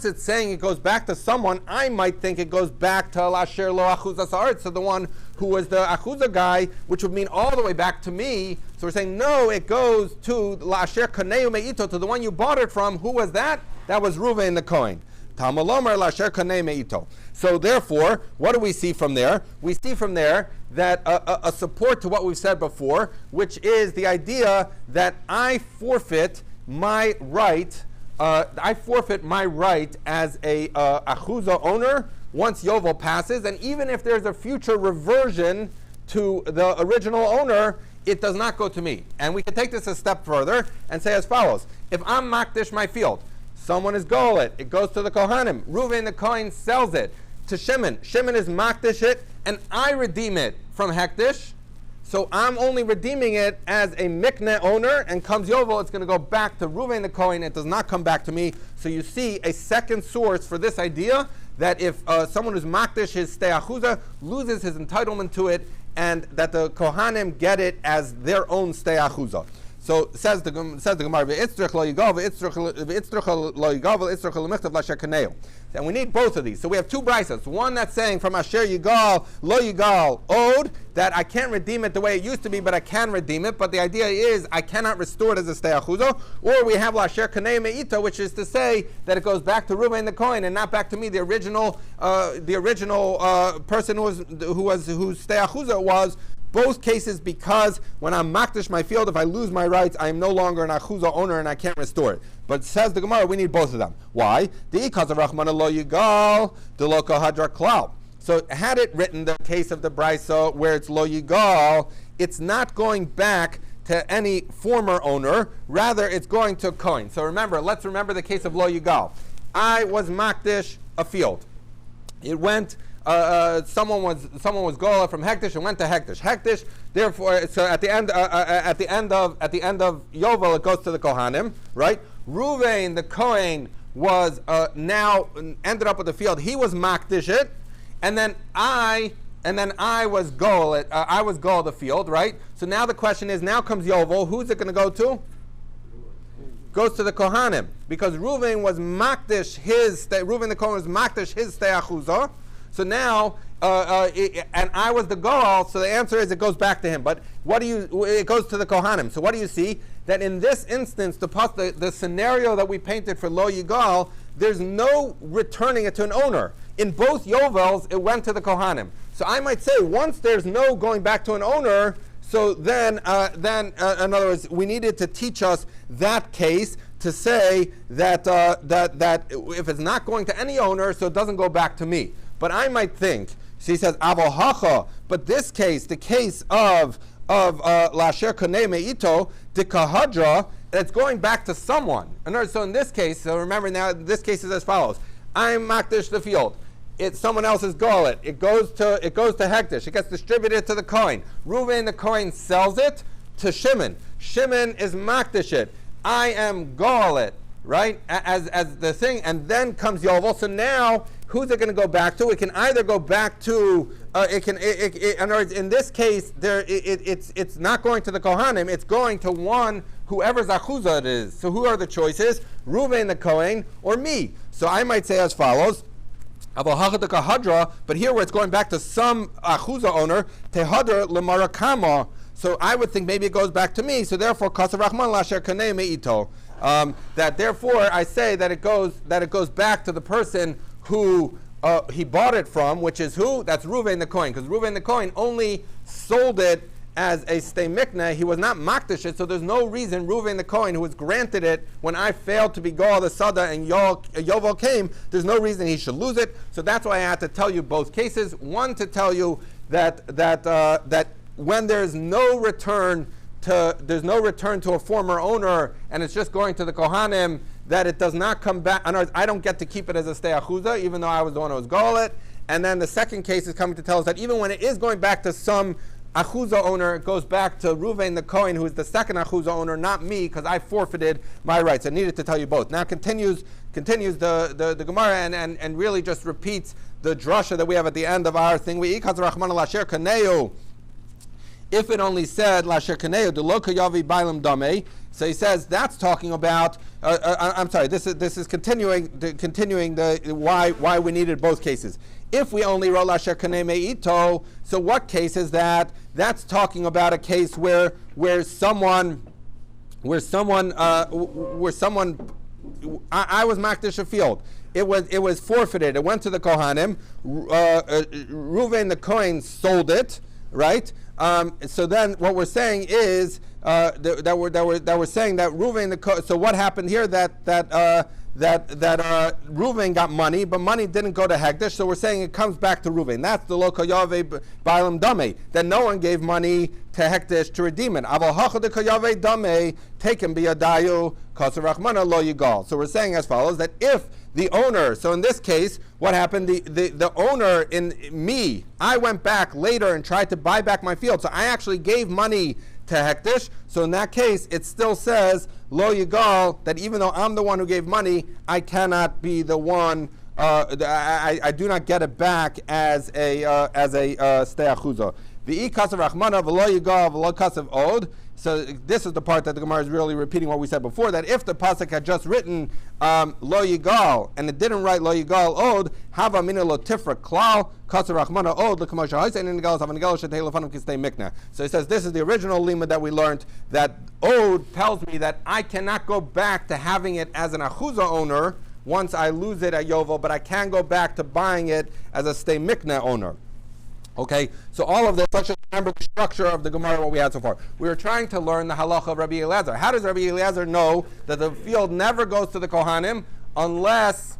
it's saying it goes back to someone, I might think it goes back to Lasher Lo Achuzah Sa'aretz, so the one who was the Achuzah guy, which would mean all the way back to me. So we're saying no, it goes to Lasher Kaneu Meito, to the one you bought it from. Who was that? That was Ruvain the Kohen. Tamalomer Lasher Kaneu Meito. So therefore, what do we see from there? We see from there that a support to what we've said before, which is the idea that I forfeit my right. I forfeit my right as a Achuzah owner once Yovel passes, and even if there's a future reversion to the original owner, it does not go to me. And we can take this a step further and say as follows: if I'm makdish my field, someone is goalit, it goes to the Kohanim. Ruvain the Kohen sells it to Shimon. Shimon is makdish it, and I redeem it from hektish. So I'm only redeeming it as a mikneh owner, and comes Yovel, it's going to go back to Ruvain the Kohen. It does not come back to me. So you see a second source for this idea that if someone who's makdish his stei achuzah loses his entitlement to it, and that the Kohanim get it as their own stei achuzah. So says the Gemara, v'yitzrich lo yigal, v'yitzrich lo yigal, v'yitzrich lo michtav l'asher kaneu. And we need both of these. So we have two braysos. One that's saying from asher yigal, lo yigal, owed, that I can't redeem it the way it used to be, but I can redeem it. But the idea is I cannot restore it as a stei achuzah. Or we have l'asher kaneu me'ito, which is to say that it goes back to Ruvain the Kohen and not back to me, the original person whose stei achuzah was. Both cases, because when I'm makdish my field, if I lose my rights, I am no longer an achuzah owner and I can't restore it. But says the Gemara, we need both of them. Why? So had it written the case of the brisa where it's lo yigal, it's not going back to any former owner, rather it's going to Kohen. So let's remember the case of lo yigal. I was makdish a field. It went. Someone was gola from hektish and went to hektish. Therefore, so at the end of Yovel, it goes to the Kohanim, right? Ruvain the Kohen was now ended up with the field. He was makdish it, and then I was goal. I was goal the field, right? So now the question is, now comes Yovel. Who's it going to go to? Goes to the Kohanim, because Ruvain was makdish Ruvain the Kohen was makdish his stei achuzah. So now, and I was the goal, so the answer is it goes back to him. But it goes to the Kohanim. So what do you see? That in this instance, the scenario that we painted for Lo Yigal, there's no returning it to an owner. In both Yovels, it went to the Kohanim. So I might say, once there's no going back to an owner, so then in other words, we needed to teach us that case to say that if it's not going to any owner, so it doesn't go back to me. But I might think, she says, avohacha, but this case, the case of Lasher Kanei Me'ito, the Kahadra, it's going back to someone. So in this case, so remember now, this case is as follows. I'm makdish the field. It's someone else's golet. It goes to hektish. It gets distributed to the Kohen. Ruvain the Kohen sells it to Shimon. Shimon is makdish it. I am golet, right? As the thing, and then comes Yovel. So now, who's it going to go back to? It can either go back to, in other words, in this case, it's not going to the Kohanim, it's going to one, whoever's Achuza it is. So who are the choices? Reuven the Kohen, or me. So I might say as follows, but here where it's going back to some Achuza owner, Tehadr Lemarakama. So I would think maybe it goes back to me. So therefore, Kasav Rahman Lasher Kanei Meito. That therefore I say that it goes back to the person who he bought it from, which is who? That's Reuven the Kohen, because Reuven the Kohen only sold it as a stei mikneh. He was not makdish it, so there's no reason Reuven the Kohen, who was granted it when I failed to be Gal the Sada and Yovel came, there's no reason he should lose it. So that's why I had to tell you both cases. One, to tell you that when there's no return to a former owner and it's just going to the Kohanim, that it does not come back. In other words, I don't get to keep it as a stei achuza, even though I was the one who was golet. And then the second case is coming to tell us that even when it is going back to some achuza owner, it goes back to Reuven the Kohen, who is the second achuza owner, not me, because I forfeited my rights. I needed to tell you both. Now continues the Gemara and really just repeats the drasha that we have at the end of our thing. If it only said Lasher Kaneu de Loka Yavi Bailam Dame, so he says that's talking about. I'm sorry. This is continuing the why we needed both cases. If we only wrote Lasher Kanei Meito, so what case is that? That's talking about a case where someone I was makdish a field. It was forfeited. It went to the Kohanim. Reuven the Kohen sold it, right? So then, what we're saying is that we're saying that Reuven. So what happened here? That Reuven got money, but money didn't go to Hekdesh. So we're saying it comes back to Reuven. That's the Lo Kayave Bailam Dame. That no one gave money to Hekdesh to redeem it. Aval Hachad Kayave Dame taken biyadayu Kaser Rachmana Lo Yigal. So we're saying as follows, that if the owner, so in this case, what happened? The owner in me, I went back later and tried to buy back my field. So I actually gave money to Hekdesh. So in that case, it still says Lo Yigal, that even though I'm the one who gave money, I cannot be the one. I do not get it back as a stei achuza. V'i kasav rachmana v'lo yigal v'lo kasav od. So this is the part that the Gemara is really repeating what we said before, that if the pasuk had just written lo yigal and it didn't write lo yigal od, hava mina lo tifra klal kasav rachmana od l'kamosh ha'oisen in nigal havan nigal shetei lefanim kistei mikna. So he says this is the original lima that we learned, that od tells me that I cannot go back to having it as an achuza owner once I lose it at Yovel, but I can go back to buying it as a stei mikna owner. Okay, so all of this, let's just remember the structure of the Gemara, what we had so far. We were trying to learn the halacha of Rabbi Eliezer. How does Rabbi Eliezer know that the field never goes to the Kohanim unless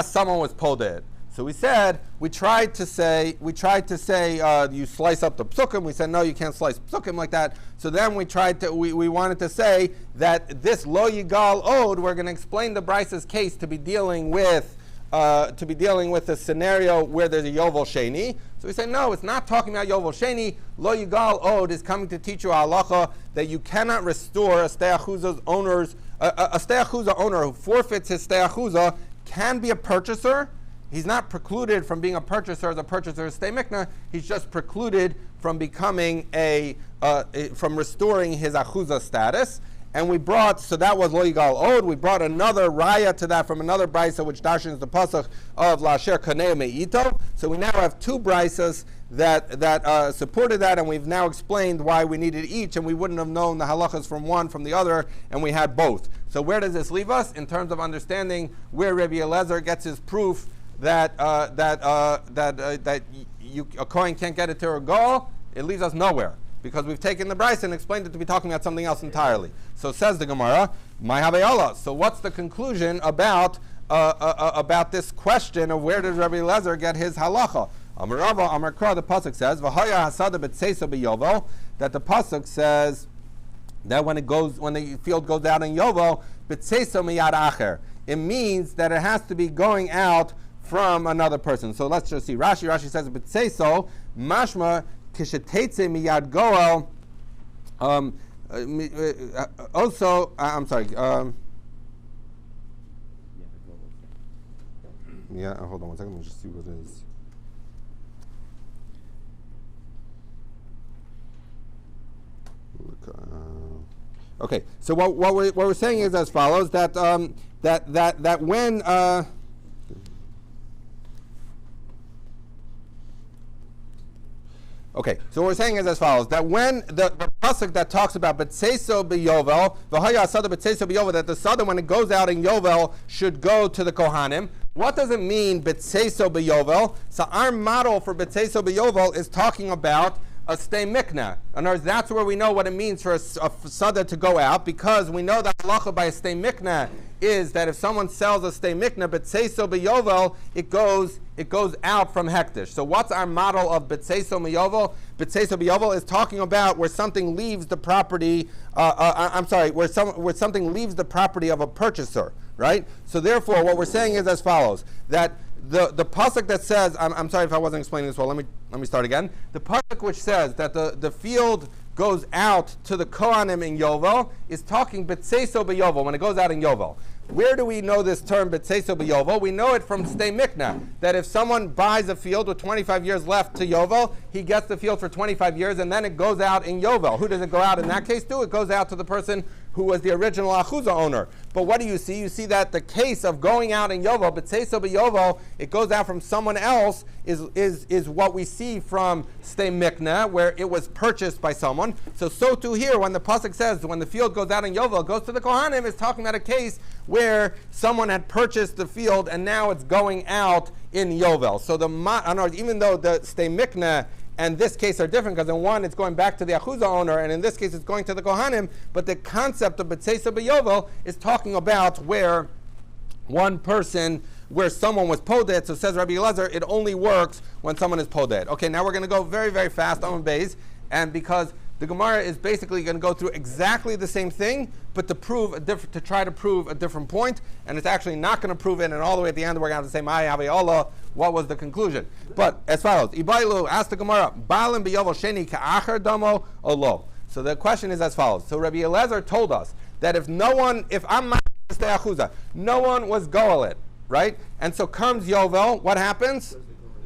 someone was pulled it? So we tried to say you slice up the psukim. We said no, you can't slice psukim like that. So then we wanted to say that this lo yigal od, we're going to explain the Brice's case to be dealing with a scenario where there's a Yovel Sheni. So we say, no, it's not talking about Yovel Sheni. Lo Yigal Od is coming to teach you a halacha that you cannot restore a stei achuza's owner's, a stei achuza owner who forfeits his stei achuza can be a purchaser. He's not precluded from being a purchaser as a purchaser of stei mikna. He's just precluded from becoming from restoring his achuza status. And we brought, so that was lo yigal od. We brought another raya to that from another brisa, which dashins the pasuk of lasher kanei meito. So we now have two brisas that supported that, and we've now explained why we needed each, and we wouldn't have known the halachas from one from the other, and we had both. So where does this leave us in terms of understanding where Rabbi Eliezer gets his proof that a kohen can't get it to a goal? It leaves us nowhere, because we've taken the brisa and explained it to be talking about something else entirely. So says the Gemara, my have'ala. So what's the conclusion about this question of where does Rabbi Eliezer get his halacha? Amar Rava, Amar Kra, the pasuk says, v'haya hasada b'tseisa b'yovel, that the pasuk says that when the field goes out in Yovel, b'tseisa miyad acher, it means that it has to be going out from another person. So let's just see. Rashi says b'tseiso mashma. kishetetze miyad goel. Also, I'm sorry. Yeah, hold on one second. Let me just see what it is. Okay, so what we're saying is as follows: that that when okay, so what we're saying is as follows: that when the pasuk that talks about betzeso beyovel, v'haya asada betzeso beyovel, that the sada when it goes out in Yovel should go to the Kohanim. What does it mean betzeso beyovel? So our model for betzeso beyovel is talking about a stay mikna. In other words, that's where we know what it means for a sada to go out, because we know that halacha by a stay mikna is that if someone sells a stay mikna, betzeso beyovel, it goes out from hektish. So what's our model of betzeso beyovel? Betzeso beyovel is talking about where something leaves the property. Where something leaves the property of a purchaser, right? So therefore, what we're saying is as follows: that the pasuk that says, I'm sorry if I wasn't explaining this well. Let me start again. The pasuk which says that the field goes out to the Kohanim in Yovel is talking betzeso beyovel when it goes out in Yovel. Where do we know this term betzeso beyovel? We know it from stay mikna, that if someone buys a field with 25 years left to Yovel, he gets the field for 25 years and then it goes out in Yovel. Who does it go out in that case to? It goes out to the person who was the original Achuza owner. But what do you see? You see that the case of going out in Yovel, betzeso beyovel, it goes out from someone else, is what we see from stay mikna, where it was purchased by someone. So too here, when the pasuk says when the field goes out in Yovel, it goes to the Kohanim, it's talking about a case where someone had purchased the field and now it's going out in Yovel. So even though the stay mikna and this case are different, because in one it's going back to the Achuza owner, and in this case it's going to the Kohanim, but the concept of betzeso beyovel is talking about where one person, where someone was poded. So says Rabbi Eliezer, it only works when someone is poded. Okay, now we're going to go very, very fast on Beis, and because the Gemara is basically going to go through exactly the same thing, but to try to prove a different point, and it's actually not going to prove it, and all the way at the end we're going to have to say, Ma'ai Havei Allah, what was the conclusion? But as follows, Ibailu asked the Gemara, Baalim biyovel sheni ka'achar damo or lo? So the question is as follows. So Rabbi Eliezer told us that if I'm stay achuza, no one was goalit, right? And so comes Yovel, what happens?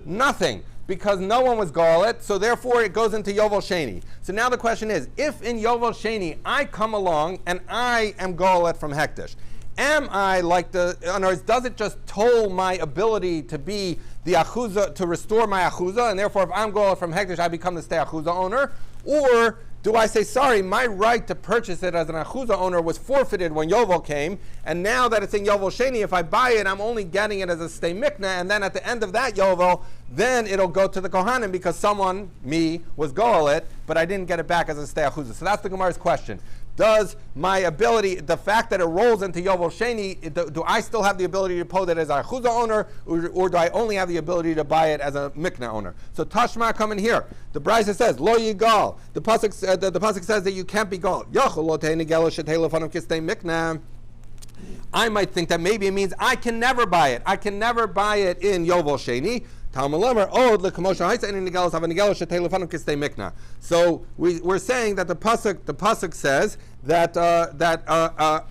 Nothing. Because no one was goalit, so therefore it goes into Yovel Sheni. So now the question is, if in Yovel Sheni I come along and I am goalit from hektish, am I like in other words, does it just toll my ability to be the achuza, to restore my achuza, and therefore if I'm goalit from hektish, I become the stay achuza owner? Or do I say, sorry, my right to purchase it as an achuza owner was forfeited when Yovel came, and now that it's in Yovel Sheni, if I buy it, I'm only getting it as a stay mikna, and then at the end of that Yovel, then it'll go to the Kohanim because someone, me, was goalit, but I didn't get it back as a stay achuza. So that's the Gemara's question. Does my ability, the fact that it rolls into Yovel Sheni, do I still have the ability to pose it as a achuza owner, or do I only have the ability to buy it as a mikna owner? So Tashma come in here. The Brisa says, Lo yigal. The pasuk says that you can't be gal. I might think that maybe it means I can never buy it. I can never buy it in Yovel Sheni. So we're saying that the pasuk says that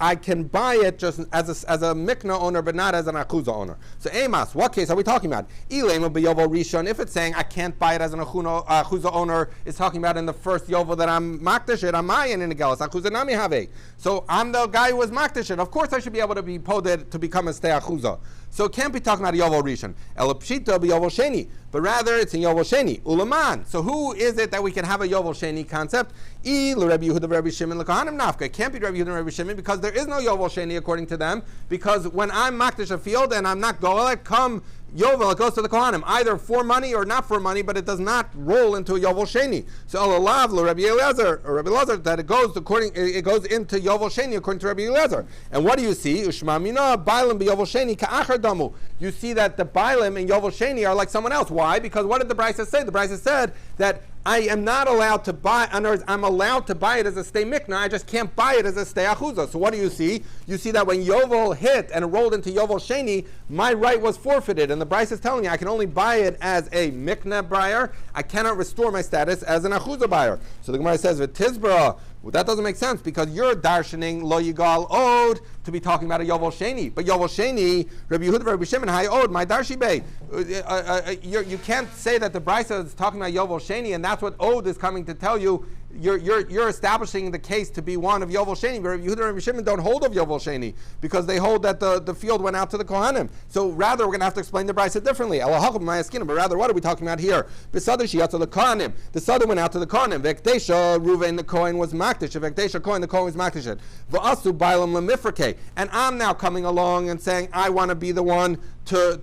I can buy it just as a mikna owner, but not as an akuza owner. So Amos, what case are we talking about? If it's saying I can't buy it as an akuza owner, it's talking about in the first yovel that I'm makdash it, I'm mayin in the galas akuza nami have. So I'm the guy who was makdash it. Of course, I should be able to be poded to become a stay akuza. So it can't be talking about Yovel Rishon. Elapshita be Yovel Sheni, but rather it's in Yovel Sheni. Ulaman. So who is it that we can have a Yovel Sheni concept? Rabbi Yehuda Rabbi Shimon L'Kohanim Nafka. It can't be Rabbi Yehuda Rabbi Shimon because there is no Yovel Sheni according to them. Because when I'm makdash a field and I'm not goel, come Yovel, it goes to the Kohanim, either for money or not for money, but it does not roll into a Yovel Sheni. So Elalav Rabbi Eliezer or Rabbi Eliezer that it goes into Yovel Sheni according to Rabbi Eliezer. And what do you see? Ushma Mina Bailim be Yovel Sheni Ka'achar Damu. You see that the Bailim in Yovel Sheni are like someone else. Why? Because what did the Brisa say? The Brisa said that I am not allowed to buy, in other words, I'm allowed to buy it as a stay mikna, I just can't buy it as a stay achuza. So what do you see? You see that when Yovel hit and it rolled into Yovel Sheni, my right was forfeited. And the Bryce is telling me I can only buy it as a mikna buyer. I cannot restore my status as an achuza buyer. So the Gemara says, V'tizbara, well, that doesn't make sense because you're darshaning lo yigal od to be talking about a Yovel Sheni. But Yovel Sheni, Rabbi Yehuda, Rabbi Shimon, hay od, my darshi bey. You can't say that the Brisa is talking about Yovel Sheni and that's what od is coming to tell you. You're establishing the case to be one of Yovel Sheni. But Yehuda and Rabbi Shimon don't hold of Yovel Sheni because they hold that the field went out to the Kohanim. So rather, we're going to have to explain the Brisa differently. But rather, what are we talking about here? The Sada went out to the Kohanim. Vektesha, Ruvain the Kohen was makdish. Vektesha Kohen, the Kohen was makdish. V'asu bailam lemifrake. And I'm now coming along and saying, I want to be the one to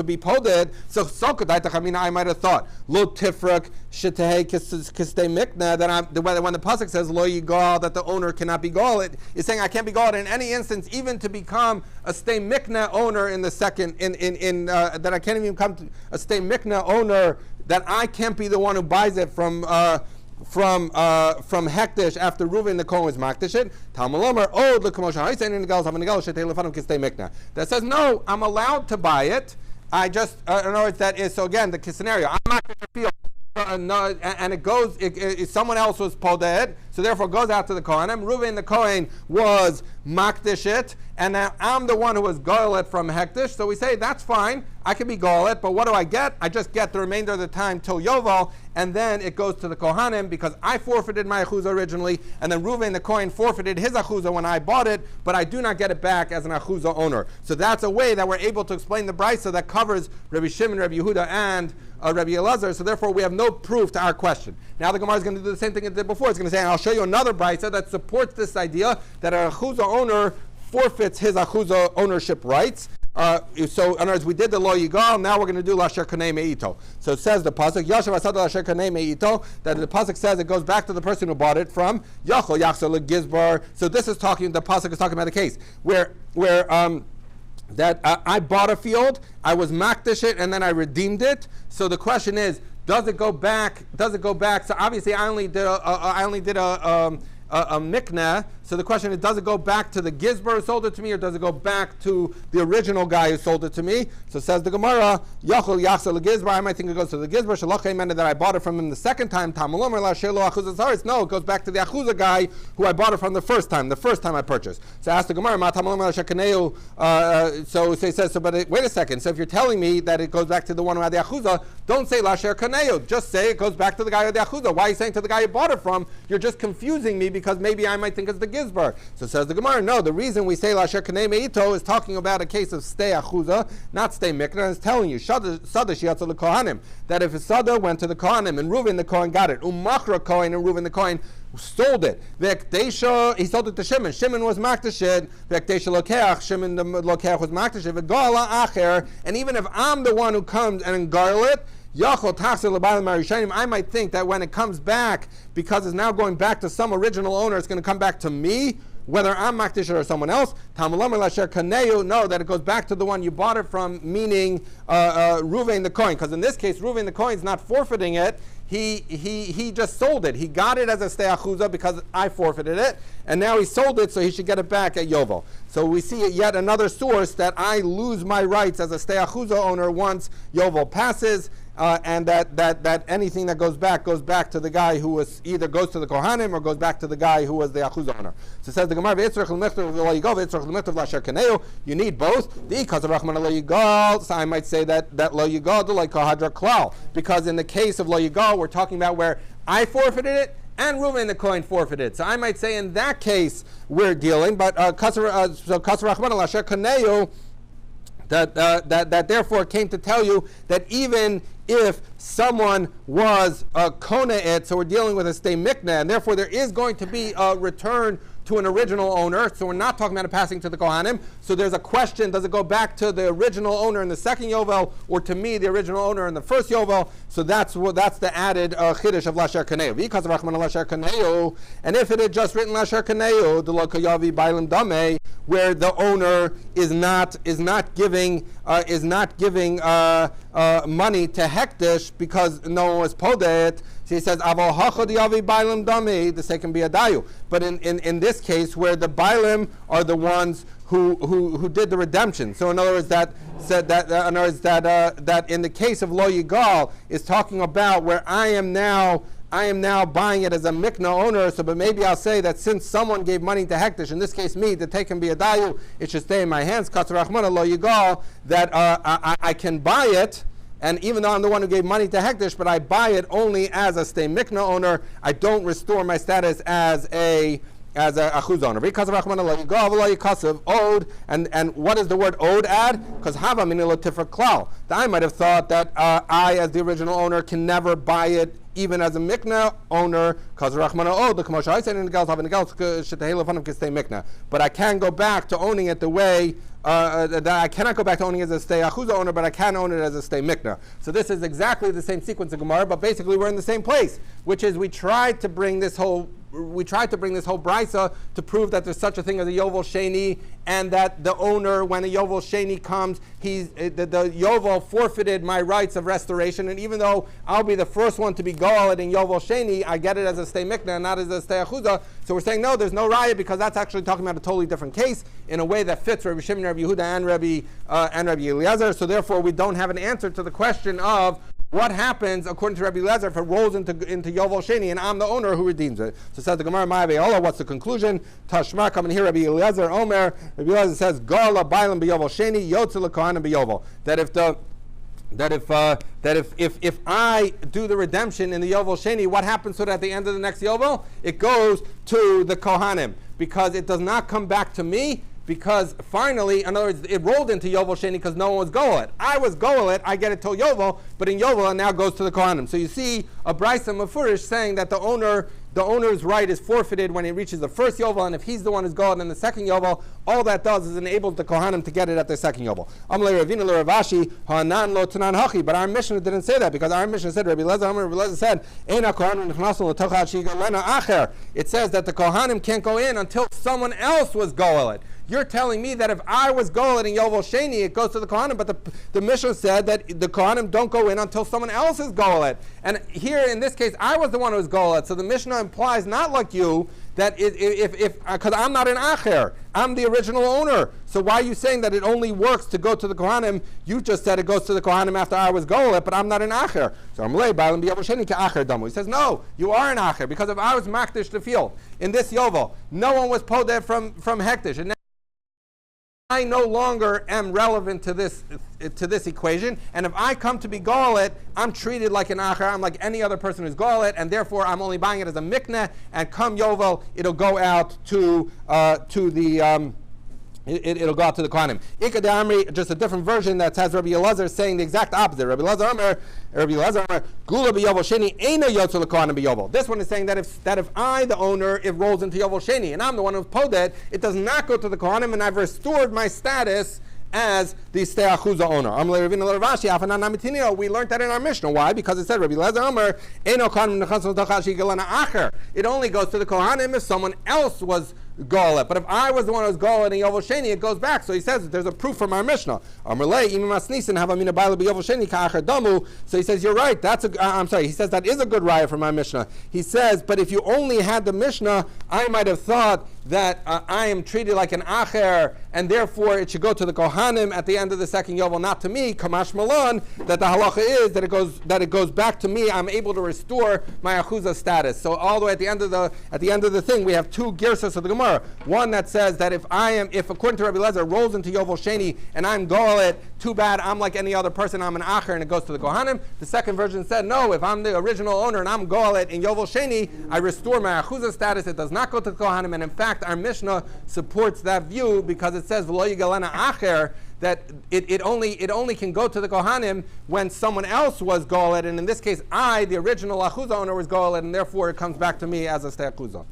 be poded. So I might have thought lo tifrak shetehei kistei mikna, that when the pasuk says lo yigal, that the owner cannot be gal, it is saying I can't be gal in any instance, even to become a stay mikna owner in the second that I can't even become a stay mikna owner, that I can't be the one who buys it from Hektish after Reuven the Kohen was Makdish. That says no, I'm allowed to buy it. I just in other words, that is, so again the scenario. I'm not going to feel. No, and it goes. Someone else was poded, so therefore it goes out to the Kohanim. Reuven the Kohen was makdishit, and now I'm the one who was golet from hektish. So we say that's fine. I can be golet, but what do I get? I just get the remainder of the time till Yovel, and then it goes to the Kohanim because I forfeited my achuza originally, and then Reuven the Kohen forfeited his achuza when I bought it, but I do not get it back as an achuza owner. So that's a way that we're able to explain the brisa that covers Rabbi Shimon, Rabbi Yehuda, and Rabbi Elazar. So therefore, we have no proof to our question. Now the Gemara is going to do the same thing it did before. It's going to say, I'll show you another brisa that supports this idea that an achuza owner forfeits his achuza ownership rights. So in other words, we did the lo yigal. Now we're going to do lasher kanei meito. So it says the pasuk yashav asad lasher kanei meito, that the pasuk says it goes back to the person who bought it from yachol yachsel legizbar. So this is talking. The pasuk is talking about a case where I bought a field, I was makdish it, and then I redeemed it. So the question is, does it go back? Does it go back? So obviously, I only did a mikna. So the question is, does it go back to the gizbar who sold it to me, or does it go back to the original guy who sold it to me? So says the Gemara, Yachol Yachsel Gizbar. I might think it goes to the gizbar. Shalach meant that I bought it from him the second time. Tamalomer La Shelo Achuzas Haris. No, it goes back to the achuza guy who I bought it from the first time I purchased. So ask the Gemara, Ma Tamalomer La Shekaneu. So he says, so but wait a second. So if you're telling me that it goes back to the one who had the achuza, don't say La Shekaneu. Just say it goes back to the guy who had the achuza. Why are you saying to the guy you bought it from? You're just confusing me because maybe I might think it's the gizbar. So says the Gemara, no, the reason we say lasher kanei meito is talking about a case of stay achuza, not stay mikna. It's telling you sada shiatza lekohanim, that if a sada went to the kohanim and Reuven the Kohen got it, umachra Kohen and Reuven the Kohen sold it. Vektesha, he sold it to Shimon. Shimon was makdashid. Vektesha lokeach, Shimon the lokeach was makdashid. Vegala acher, and even if I'm the one who comes and garl it, I might think that when it comes back, because it's now going back to some original owner, it's going to come back to me, whether I'm makdish or someone else. No, that it goes back to the one you bought it from, meaning Reuven the Kohen. Because in this case, Reuven the Kohen is not forfeiting it. He just sold it. He got it as a stei achuza because I forfeited it, and now he sold it, so he should get it back at Yovel. So we see yet another source that I lose my rights as a stei achuza owner once Yovel passes. And that anything that goes back to the guy who was either goes to the Kohanim or goes back to the guy who was the Achuz owner. So it says the Gemara, you need both. So I might say that lo yigal like kahadra klal, because in the case of lo yigal, we're talking about where I forfeited it and Reuven the Kohen forfeited. So I might say in that case we're dealing, but that therefore came to tell you that even if someone was kona it, so we're dealing with a stay mikna, and therefore there is going to be a return to an original owner. So we're not talking about it passing to the Kohanim. So there's a question, does it go back to the original owner in the second Yovel, or to me, the original owner in the first Yovel? So that's the added chiddush of Lasher Kaneu. Because of Rachman Lasher Kaneu, and if it had just written Lasher Kaneu, the Lo Kayavi Bailim Dame, where the owner is not giving money to Hektish because no one was podet. So he says, Aval Hachod Yavi Bailim Dame, the second be a dayu. But in this case, where the Bailim are the ones who did the redemption. So in other words, that in the case of Lo Yigal is talking about where I am now buying it as a mikna owner. So, but maybe I'll say that since someone gave money to Hektish, in this case me, to take and be a dayu, it should stay in my hands. Katzar Rachmana Lo Yigal, that I can buy it. And even though I'm the one who gave money to Hektish, but I buy it only as a stay mikna owner, I don't restore my status as a achuz owner. Because of Rachmana Lo Yigal V'lo Yikasav owed, and what does the word owed add? Because Hava Minilo Tifra Klal. I might have thought that I, as the original owner, can never buy it even as a mikna owner, because Rachmana owed the commercial. I said in the Gals having the Gals Shetahela can stay mikna, but I can go back to owning it the way. That I cannot go back to owning it as a stay achuza owner, but I can own it as a stay mikna. So this is exactly the same sequence of Gemara, but basically we're in the same place, which is we tried to bring this whole brisa to prove that there's such a thing as a yovel sheni, and that the owner, when a yovel sheni comes, the yovel forfeited my rights of restoration, and even though I'll be the first one to be goaled in yovel sheni, I get it as a stay mikna and not as a stay achuza. So we're saying no, there's no raya, because that's actually talking about a totally different case in a way that fits Rabbi Shimon, Rabbi Yehuda, and Rabbi Eliezer. So therefore, we don't have an answer to the question of what happens according to Rabbi Eliezer if it rolls into Yovel Sheni and I'm the owner who redeems it. So says the Gemara, Ma'ave'olah, what's the conclusion? Tashma, come and hear Rabbi Eliezer, Omer. Rabbi Eliezer says, Gala Bailam B'Yovel Sheni, Yotze L'Kohanim B'Yovel. If I do the redemption in the Yovel Sheni, what happens so that at the end of the next Yovel? It goes to the Kohanim, because it does not come back to me. Because finally, in other words, it rolled into Yovel Sheni because no one was Goel. I was Goel, I get it till Yovel, but in Yovel it now goes to the Kohanim. So you see a Brisa Mefurish saying that the owner's right is forfeited when he reaches the first Yovel, and if he's the one who's Goel in the second Yovel, all that does is enables the Kohanim to get it at the second Yovel. But our Mishnah didn't say that, because our Mishnah said, Rabbi Lezer said, it says that the Kohanim can't go in until someone else was Goel. You're telling me that if I was Goel in Yovel Sheni, it goes to the Kohanim, but the Mishnah said that the Kohanim don't go in until someone else is Goel. And here, in this case, I was the one who was Goel. So the Mishnah implies, not like you, that because I'm not an Acher, I'm the original owner. So why are you saying that it only works to go to the Kohanim? You just said it goes to the Kohanim after I was Goel, but I'm not an Acher. So Amalei Bailam B'Yovel Sheni K'Acher Damu. He says, no, you are an Acher, because if I was Makdish the field in this Yovel, no one was Podeh from Hektish, and I no longer am relevant to this equation, and if I come to be Golet, I'm treated like an Acher. I'm like any other person who's Golet, and therefore I'm only buying it as a Mikneh, and come Yovel, it'll go out to the it'll go out to the Kohanim. Ikad Amri, just a different version that has Rabbi Elazar saying the exact opposite. Rabbi Elazar, Gula b'Yovel Sheni, Eino Yotzel l'Kohanim b'Yovel. This one is saying that if I, the owner, it rolls into Yovel Sheni, and I'm the one who's Podet, it does not go to the Kohanim, and I've restored my status as the Stei Achuza owner. We learned that in our Mishnah. Why? Because it said, Rabbi Elazar, it only goes to the Kohanim if someone else was Golet. But if I was the one who was Golet in Yovel Sheni, it goes back. So he says there's a proof from our Mishnah. So he says, you're right. He says that is a good raya from our Mishnah. He says, but if you only had the Mishnah, I might have thought that I am treated like an Acher, and therefore it should go to the Kohanim at the end of the second Yovel, not to me. Kamash Malon, that the halacha is that it goes back to me. I'm able to restore my Achuza status. So all the way at the end of the thing, we have two girsas of the Gemara. One that says that if according to Rabbi Lezer, rolls into Yovel Sheni and I'm Golet, too bad, I'm like any other person, I'm an Acher, and it goes to the Kohanim. The second version said, no, if I'm the original owner and I'm Golet in Yovel Sheni, I restore my Achuza status, it does not go to the Kohanim, and in fact, our Mishnah supports that view, because it says, V'lo yigalena Acher, that it only can go to the Kohanim when someone else was Golet, and in this case, I, the original Achuza owner, was Golet, and therefore it comes back to me as a Stei Achuza.